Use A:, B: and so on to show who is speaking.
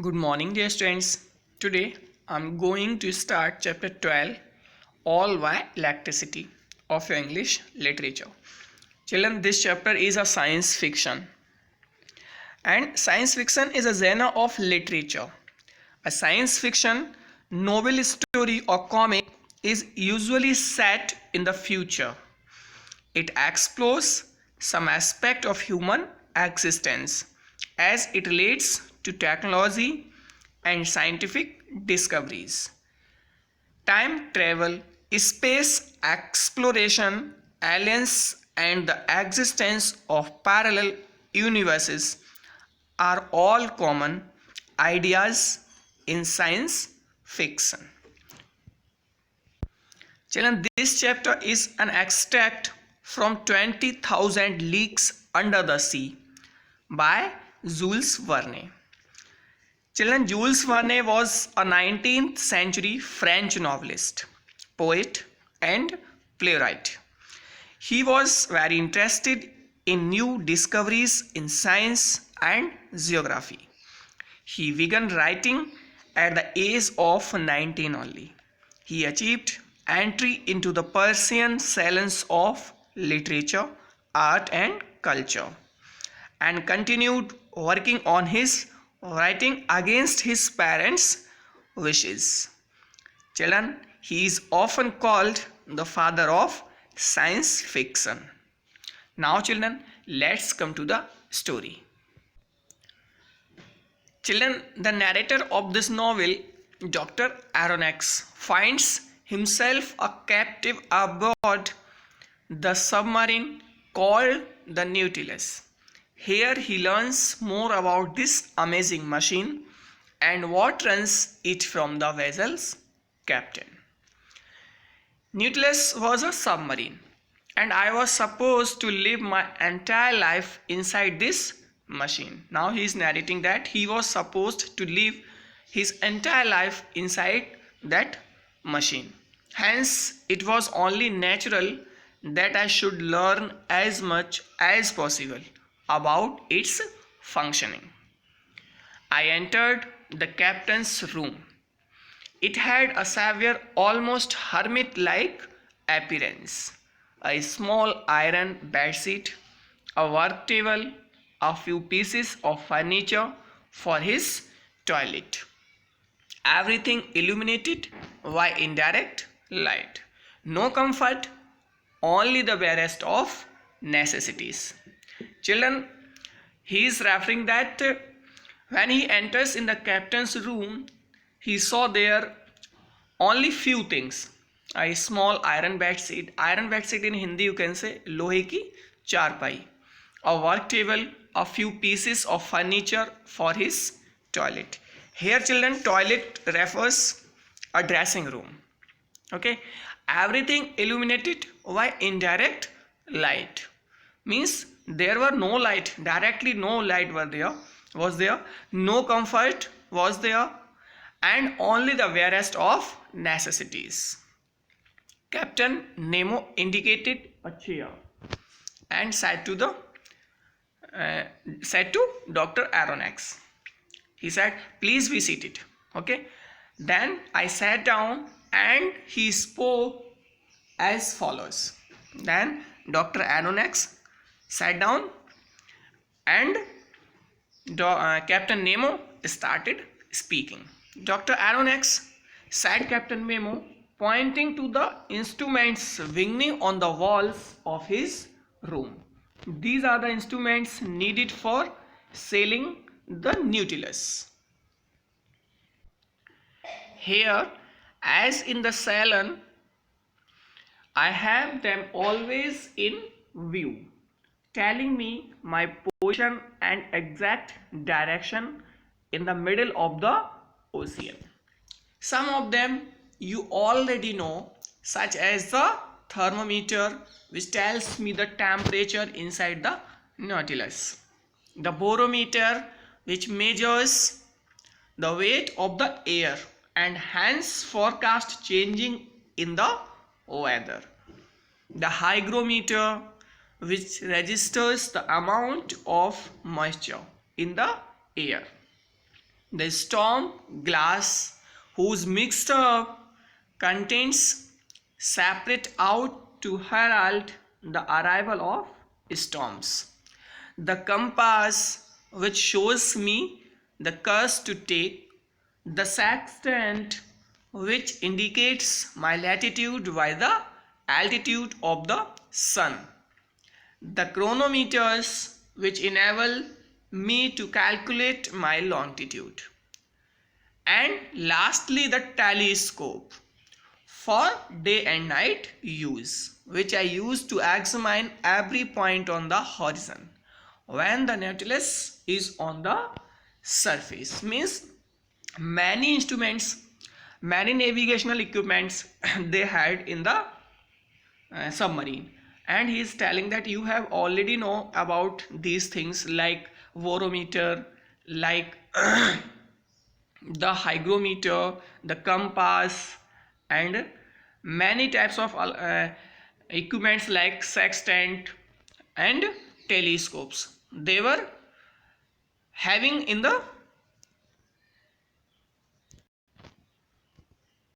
A: Good morning, dear students. Today I'm going to start chapter 12 All by Electricity of your English literature. Children, this chapter is a science fiction, and science fiction is a genre of literature. A science fiction novel, story, or comic is usually set in the future. It explores some aspect of human existence as it relates to technology and scientific discoveries. Time travel, space exploration, aliens, and the existence of parallel universes are all common ideas in science fiction. Children, this chapter is an extract from 20,000 Leagues Under the Sea by Jules Verne. Children, Jules Verne was a 19th century French novelist, poet, and playwright. He was very interested in new discoveries in science and geography. He began writing at the age of 19 only. He achieved entry into the Persian salons of literature, art, and culture, and continued working on his writing against his parents' wishes. Children, he is often called the father of science fiction. Now, children, let's come to the story. Children, the narrator of this novel, Dr. Aronnax, finds himself a captive aboard the submarine called the Nautilus. Here he learns more about this amazing machine and what runs it from the vessel's captain. Nautilus was a submarine, and I was supposed to live my entire life inside this machine. Now he is narrating that he was supposed to live his entire life inside that machine. Hence, it was only natural that I should learn as much as possible about its functioning. I entered the captain's room. It had a severe, almost hermit-like appearance. A small iron bedstead, a work table, a few pieces of furniture for his toilet. Everything illuminated by indirect light. No comfort, only the barest of necessities. Children, he is referring that when he enters in the captain's room, he saw there only few things. A small iron bedstead. Iron bedstead in Hindi you can say lohe ki charpai. A work table, a few pieces of furniture for his toilet. Here, children, toilet refers a dressing room. Okay, everything illuminated by indirect light means there were no light, directly no light was there, no comfort was there, and only the barest of necessities. Captain Nemo indicated a chair and said to Dr. Aronnax. He said, "Please be seated." Okay. Then I sat down and he spoke as follows. Then Dr. Aronnax sat down and Captain Nemo started speaking. Dr. Aronnax, said Captain Nemo, pointing to the instruments hanging on the walls of his room. These are the instruments needed for sailing the Nautilus. Here, as in the salon, I have them always in view, telling me my position and exact direction in the middle of the ocean. Some of them you already know, such as the thermometer, which tells me the temperature inside the Nautilus, the barometer, which measures the weight of the air and hence forecast changing in the weather, the hygrometer, which registers the amount of moisture in the air, The storm glass whose mixed up contents separate out to herald the arrival of storms. The compass which shows me the course to take. The sextant which indicates my latitude by the altitude of the sun. The chronometers which enable me to calculate my longitude. And lastly, the telescope for day and night use, which I use to examine every point on the horizon when the Nautilus is on the surface. Means many instruments, many navigational equipments they had in the submarine, and he is telling that you have already know about these things like barometer, like the hygrometer, the compass, and many types of equipments like sextant and telescopes they were having in the